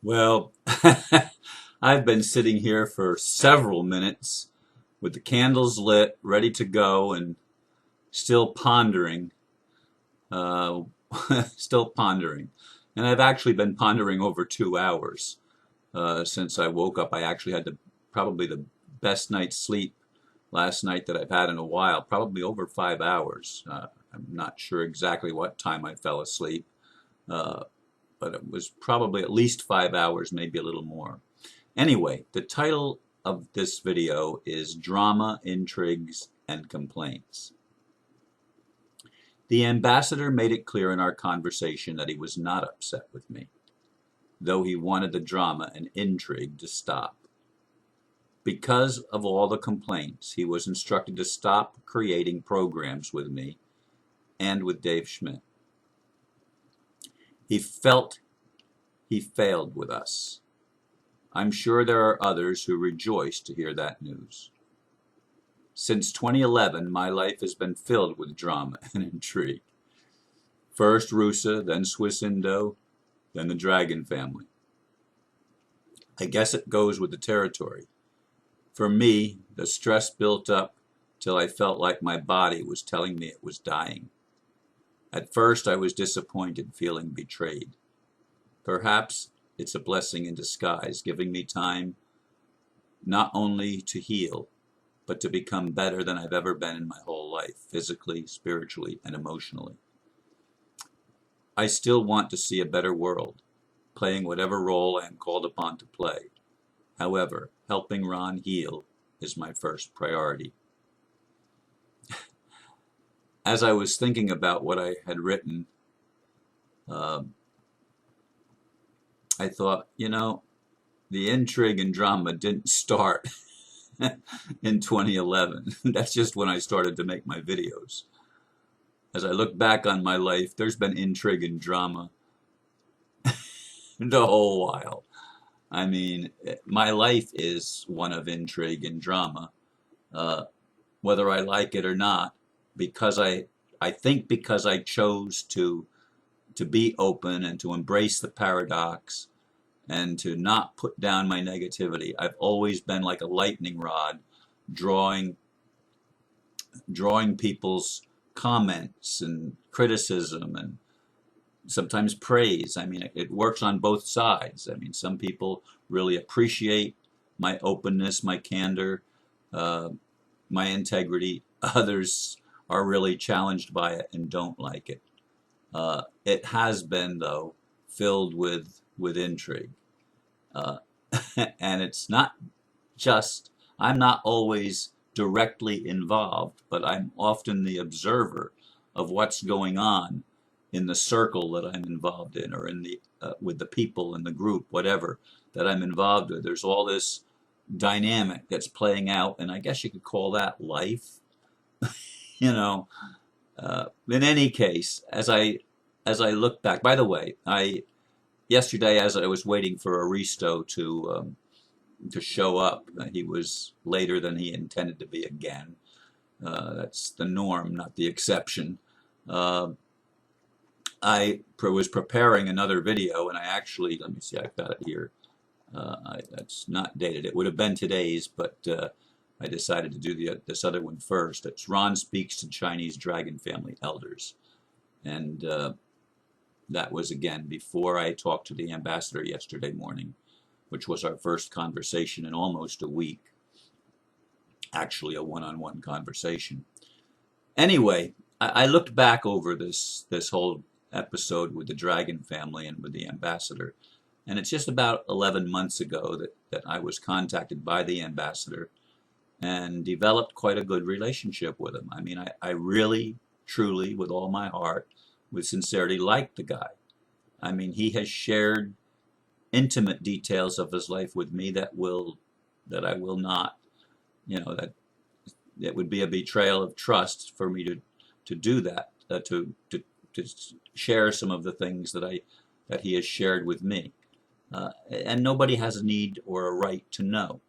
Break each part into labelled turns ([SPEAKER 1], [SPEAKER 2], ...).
[SPEAKER 1] Well, I've been sitting here for several minutes with the candles lit, ready to go, and still pondering, uh, still pondering. And I've actually been pondering over 2 hours since I woke up. I actually had probably the best night's sleep last night that I've had in a while, probably over 5 hours. I'm not sure exactly what time I fell asleep, uh, but it was probably at least 5 hours, maybe a little more. Anyway, the title of this video is Drama, Intrigues, and Complaints. The ambassador made it clear in our conversation that he was not upset with me, though he wanted the drama and intrigue to stop. Because of all the complaints, he was instructed to stop creating programs with me and with Dave Schmidt. He felt he failed with us. I'm sure there are others who rejoice to hear that news. Since 2011, my life has been filled with drama and intrigue. First RuSA, then Swiss Indo, then the Dragon family. I guess it goes with the territory. For me, the stress built up till I felt like my body was telling me it was dying. At first, I was disappointed, feeling betrayed. Perhaps it's a blessing in disguise, giving me time not only to heal, but to become better than I've ever been in my whole life, physically, spiritually, and emotionally. I still want to see a better world, playing whatever role I am called upon to play. However, helping Ron heal is my first priority. As I was thinking about what I had written, I thought, the intrigue and drama didn't start in 2011. That's just when I started to make my videos. As I look back on my life, there's been intrigue and drama the whole while. I mean, my life is one of intrigue and drama, whether I like it or not, because I think because I chose to be open and to embrace the paradox and to not put down my negativity. I've always been like a lightning rod, drawing people's comments and criticism and sometimes praise. I mean, it works on both sides. I mean, some people really appreciate my openness, my candor, my integrity. Others are really challenged by it and don't like it. It has been, though, filled with intrigue. And it's not just, I'm not always directly involved, but I'm often the observer of what's going on in the circle that I'm involved in, or in the with the people in the group, whatever that I'm involved with. There's all this dynamic that's playing out, and I guess you could call that life. you know. In any case, as I look back, by the way, yesterday as I was waiting for Aristo to show up, he was later than he intended to be again. That's the norm, not the exception. I was preparing another video, and I actually, let me see, I've got it here. That's not dated. It would have been today's, but I decided to do this other one first. It's Ron Speaks to Chinese Dragon Family Elders. And that was, again, before I talked to the ambassador yesterday morning, which was our first conversation in almost a week. Actually, a one-on-one conversation. Anyway, I looked back over this whole episode with the Dragon family and with the ambassador, and it's just about 11 months ago that I was contacted by the ambassador and developed quite a good relationship with him. I mean, I really, truly, with all my heart, with sincerity, like the guy. I mean, he has shared intimate details of his life with me that I will not, that it would be a betrayal of trust for me to do that, to share some of the things that he has shared with me. And nobody has a need or a right to know.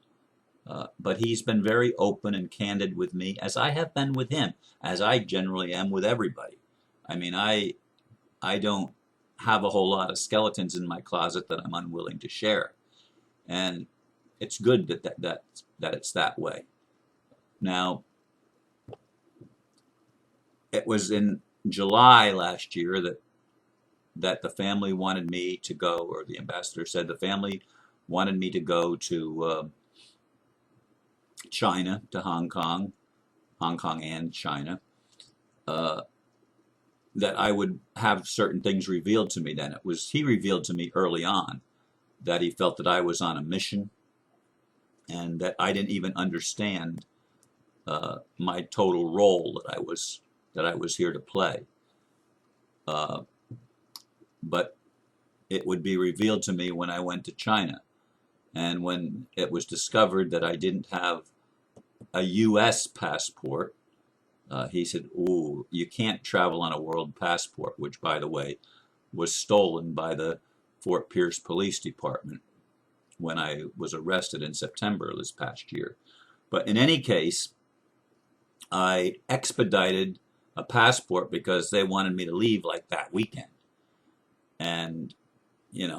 [SPEAKER 1] But he's been very open and candid with me, as I have been with him, as I generally am with everybody. I mean, I don't have a whole lot of skeletons in my closet that I'm unwilling to share. And it's good that it's that way. Now, it was in July last year that the family wanted me to go, or the ambassador said the family wanted me to go to China, to Hong Kong and China, that I would have certain things revealed to me then. He revealed to me early on that he felt that I was on a mission and that I didn't even understand my total role that I was here to play. But it would be revealed to me when I went to China. And when it was discovered that I didn't have a U.S. passport, he said, "Ooh, you can't travel on a world passport," which, by the way, was stolen by the Fort Pierce Police Department when I was arrested in September this past year. But in any case, I expedited a passport because they wanted me to leave like that weekend. And,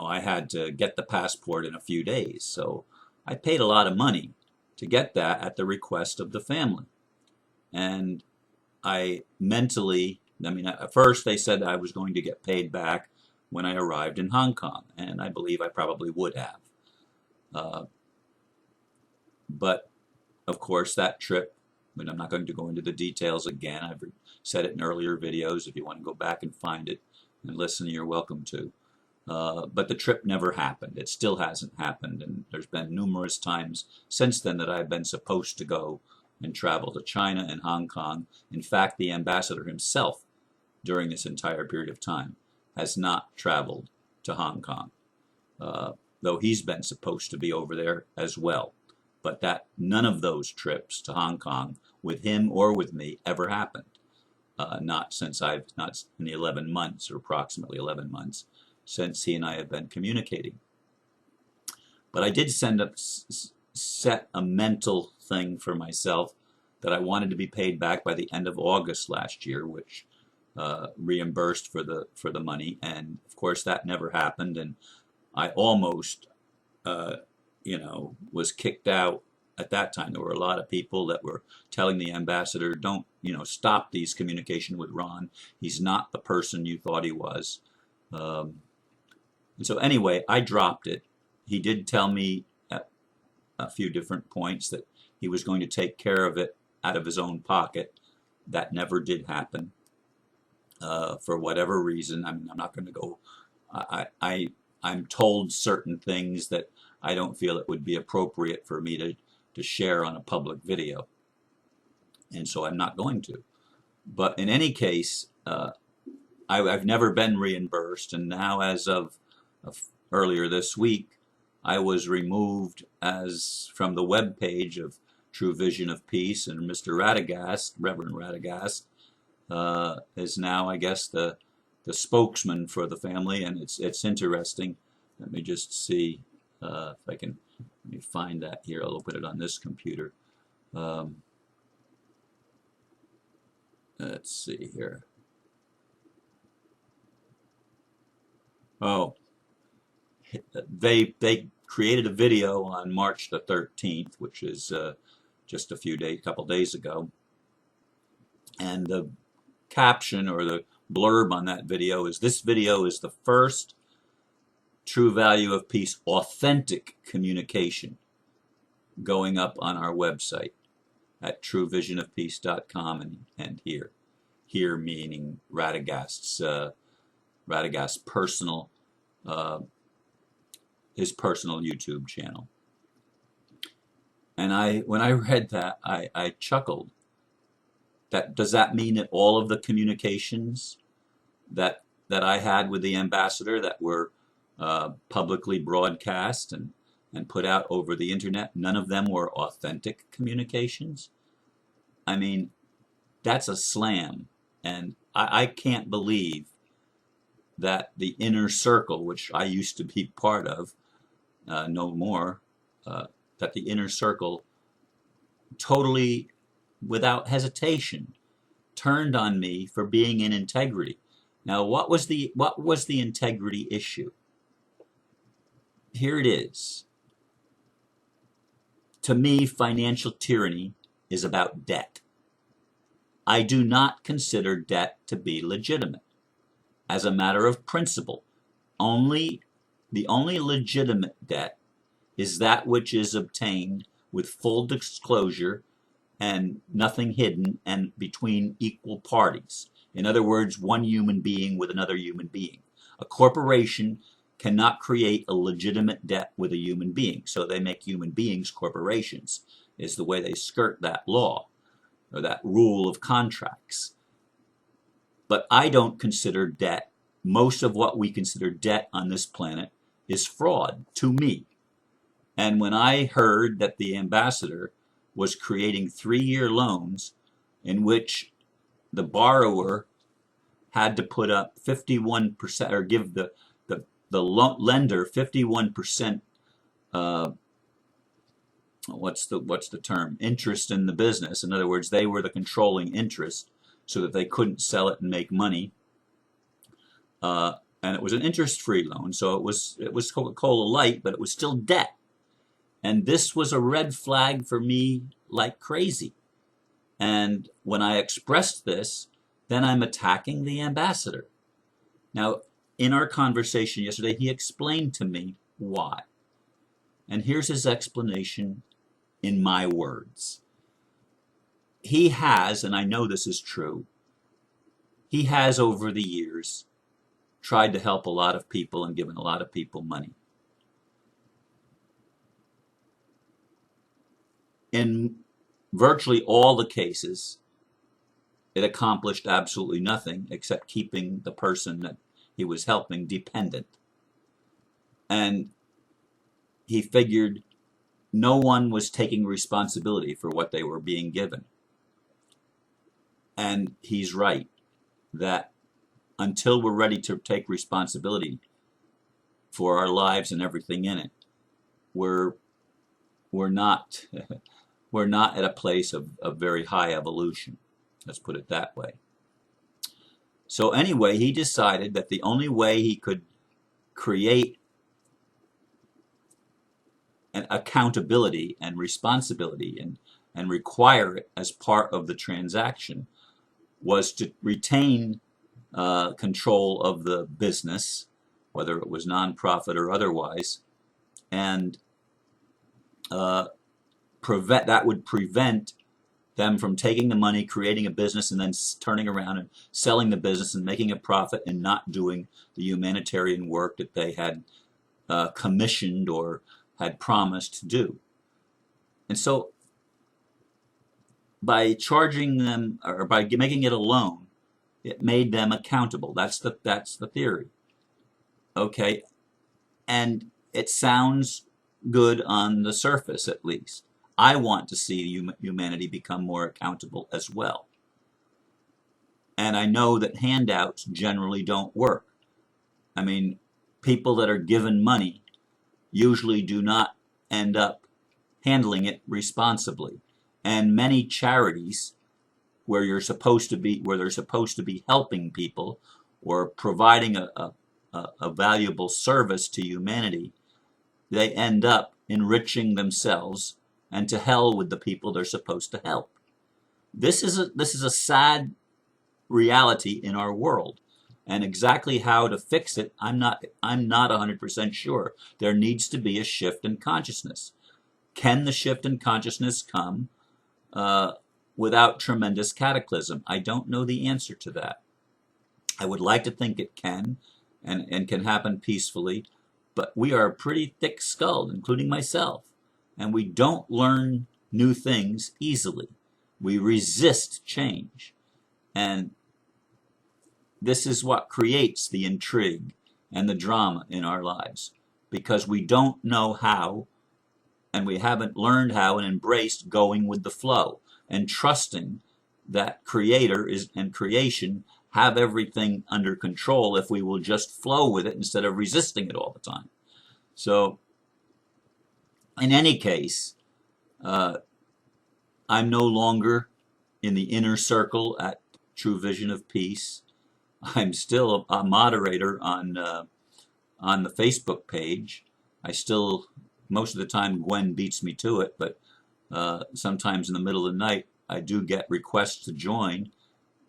[SPEAKER 1] I had to get the passport in a few days. So I paid a lot of money to get that at the request of the family. And I mentally, at first they said I was going to get paid back when I arrived in Hong Kong, and I believe I probably would have. But, of course, that trip, I'm not going to go into the details again. I've said it in earlier videos. If you want to go back and find it and listen, you're welcome to. But the trip never happened. It still hasn't happened, and there's been numerous times since then that I've been supposed to go and travel to China and Hong Kong. In fact, the ambassador himself, during this entire period of time, has not traveled to Hong Kong, though he's been supposed to be over there as well. But none of those trips to Hong Kong with him or with me ever happened. Not in the 11 months, or approximately 11 months, since he and I have been communicating. But I did set a mental thing for myself that I wanted to be paid back by the end of August last year, which reimbursed for the money, and of course that never happened, and I almost was kicked out at that time. There were a lot of people that were telling the ambassador, don't, stop these communication with Ron. He's not the person you thought he was. And so anyway, I dropped it. He did tell me at a few different points that he was going to take care of it out of his own pocket. That never did happen. For whatever reason, I'm not going to go. I'm told certain things that I don't feel it would be appropriate for me to share on a public video. And so I'm not going to. But in any case, I've never been reimbursed, and now as of earlier this week, I was removed from the web page of True Vision of Peace, and Mr. Radagast, Reverend Radagast, is now, I guess, the spokesman for the family, and it's interesting. Let me just see if I can. Let me find that here. I'll open it on this computer. Let's see here. Oh, they created a video on March the 13th, which is just a couple days ago, and the caption or the blurb on that video is, "This video is the first True Value of Peace authentic communication going up on our website at truevisionofpeace.com and here. Here meaning Radagast's personal his personal YouTube channel." And when I read that, I chuckled. Does that mean that all of the communications that I had with the ambassador that were publicly broadcast and put out over the internet, none of them were authentic communications? I mean, that's a slam. And I can't believe that the inner circle, which I used to be part of, no more, that the inner circle totally, without hesitation, turned on me for being in integrity. Now, what was the integrity issue? Here it is. To me, financial tyranny is about debt. I do not consider debt to be legitimate. As a matter of principle, the only legitimate debt is that which is obtained with full disclosure and nothing hidden and between equal parties. In other words, one human being with another human being. A corporation cannot create a legitimate debt with a human being, so they make human beings corporations, is the way they skirt that law or that rule of contracts. But I don't consider debt, most of what we consider debt on this planet is fraud to me. And when I heard that the ambassador was creating 3-year loans in which the borrower had to put up 51% or give the lender 51% what's the term, interest in the business. In other words, they were the controlling interest so that they couldn't sell it and make money. And it was an interest-free loan, so it was Coca-Cola Light, but it was still debt. And this was a red flag for me like crazy. And when I expressed this, then I'm attacking the ambassador. Now, in our conversation yesterday, he explained to me why. And here's his explanation in my words. He has, and I know this is true, he has over the years tried to help a lot of people and given a lot of people money. In virtually all the cases, it accomplished absolutely nothing except keeping the person that he was helping dependent. And he figured no one was taking responsibility for what they were being given. And he's right, that until we're ready to take responsibility for our lives and everything in it, we're not we're not at a place of very high evolution. Let's put it that way. So anyway, he decided that the only way he could create an accountability and responsibility and require it as part of the transaction was to retain control of the business, whether it was nonprofit or otherwise, and that would prevent them from taking the money, creating a business, and then turning around and selling the business and making a profit and not doing the humanitarian work that they had commissioned or had promised to do. And so by charging them or by making it a loan, it made them accountable. That's the theory. Okay, and it sounds good on the surface, at least. I want to see humanity become more accountable as well. And I know that handouts generally don't work. I mean, people that are given money usually do not end up handling it responsibly. And many charities where they're supposed to be helping people or providing a valuable service to humanity, they end up enriching themselves, and to hell with the people they're supposed to help. This is a sad reality in our world, and exactly how to fix it, I'm not 100% sure. There needs to be a shift in consciousness. Can the shift in consciousness come without tremendous cataclysm? I don't know the answer to that. I would like to think it can, and can happen peacefully, but we are pretty thick-skulled, including myself, and we don't learn new things easily. We resist change, and this is what creates the intrigue and the drama in our lives, because we don't know how, and we haven't learned how and embraced going with the flow and trusting that Creator and creation have everything under control if we will just flow with it instead of resisting it all the time. So, in any case, I'm no longer in the inner circle at True Vision of Peace. I'm still a moderator on the Facebook page. I still, most of the time, Gwen beats me to it, but sometimes in the middle of the night, I do get requests to join,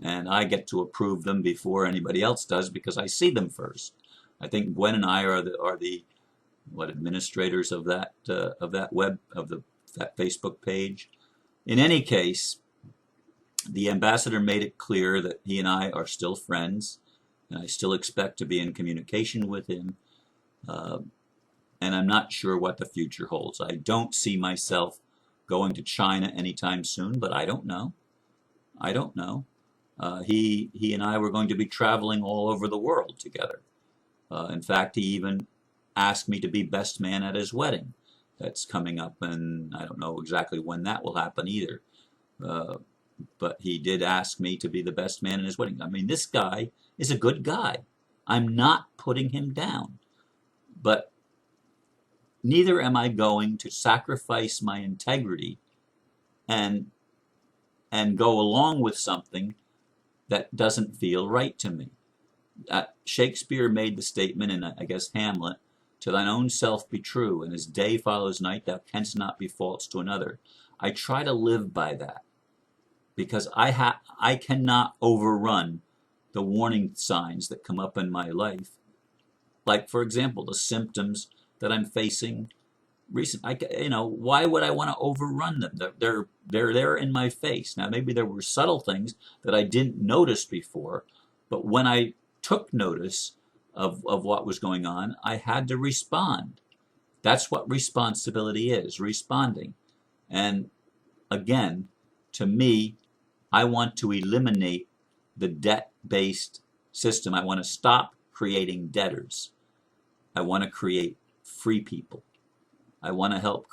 [SPEAKER 1] and I get to approve them before anybody else does because I see them first. I think Gwen and I are the administrators of that that Facebook page. In any case, the ambassador made it clear that he and I are still friends, and I still expect to be in communication with him. And I'm not sure what the future holds. I don't see myself going to China anytime soon, but I don't know. I don't know. He and I were going to be traveling all over the world together. In fact, he even asked me to be best man at his wedding. That's coming up, and I don't know exactly when that will happen either. But he did ask me to be the best man in his wedding. I mean, this guy is a good guy. I'm not putting him down. But neither am I going to sacrifice my integrity and go along with something that doesn't feel right to me. Shakespeare made the statement in, I guess, Hamlet, "To thine own self be true, and as day follows night, thou canst not be false to another." I try to live by that because I cannot overrun the warning signs that come up in my life. Like, for example, the symptoms that I'm facing why would I want to overrun them? They're there in my face. Now, maybe there were subtle things that I didn't notice before, but when I took notice of what was going on, I had to respond. That's what responsibility is, responding. And again, to me, I want to eliminate the debt-based system. I want to stop creating debtors. I want to create free people. I want to help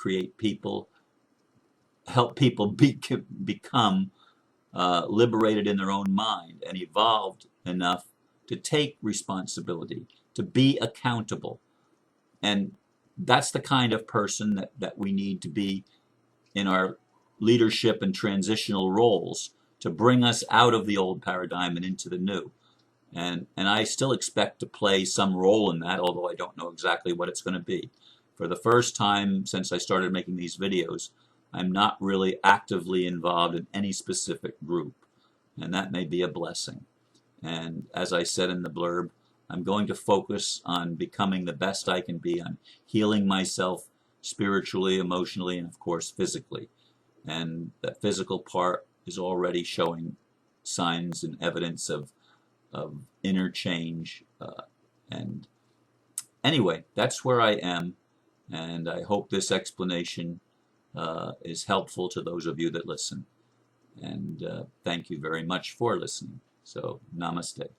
[SPEAKER 1] people become liberated in their own mind and evolved enough to take responsibility, to be accountable. And that's the kind of person that we need to be in our leadership and transitional roles to bring us out of the old paradigm and into the new. And I still expect to play some role in that, although I don't know exactly what it's going to be. For the first time since I started making these videos, I'm not really actively involved in any specific group, and that may be a blessing. And as I said in the blurb, I'm going to focus on becoming the best I can be, on healing myself spiritually, emotionally, and of course physically. And that physical part is already showing signs and evidence of inner change. And anyway, that's where I am. And I hope this explanation is helpful to those of you that listen. And thank you very much for listening. So, namaste.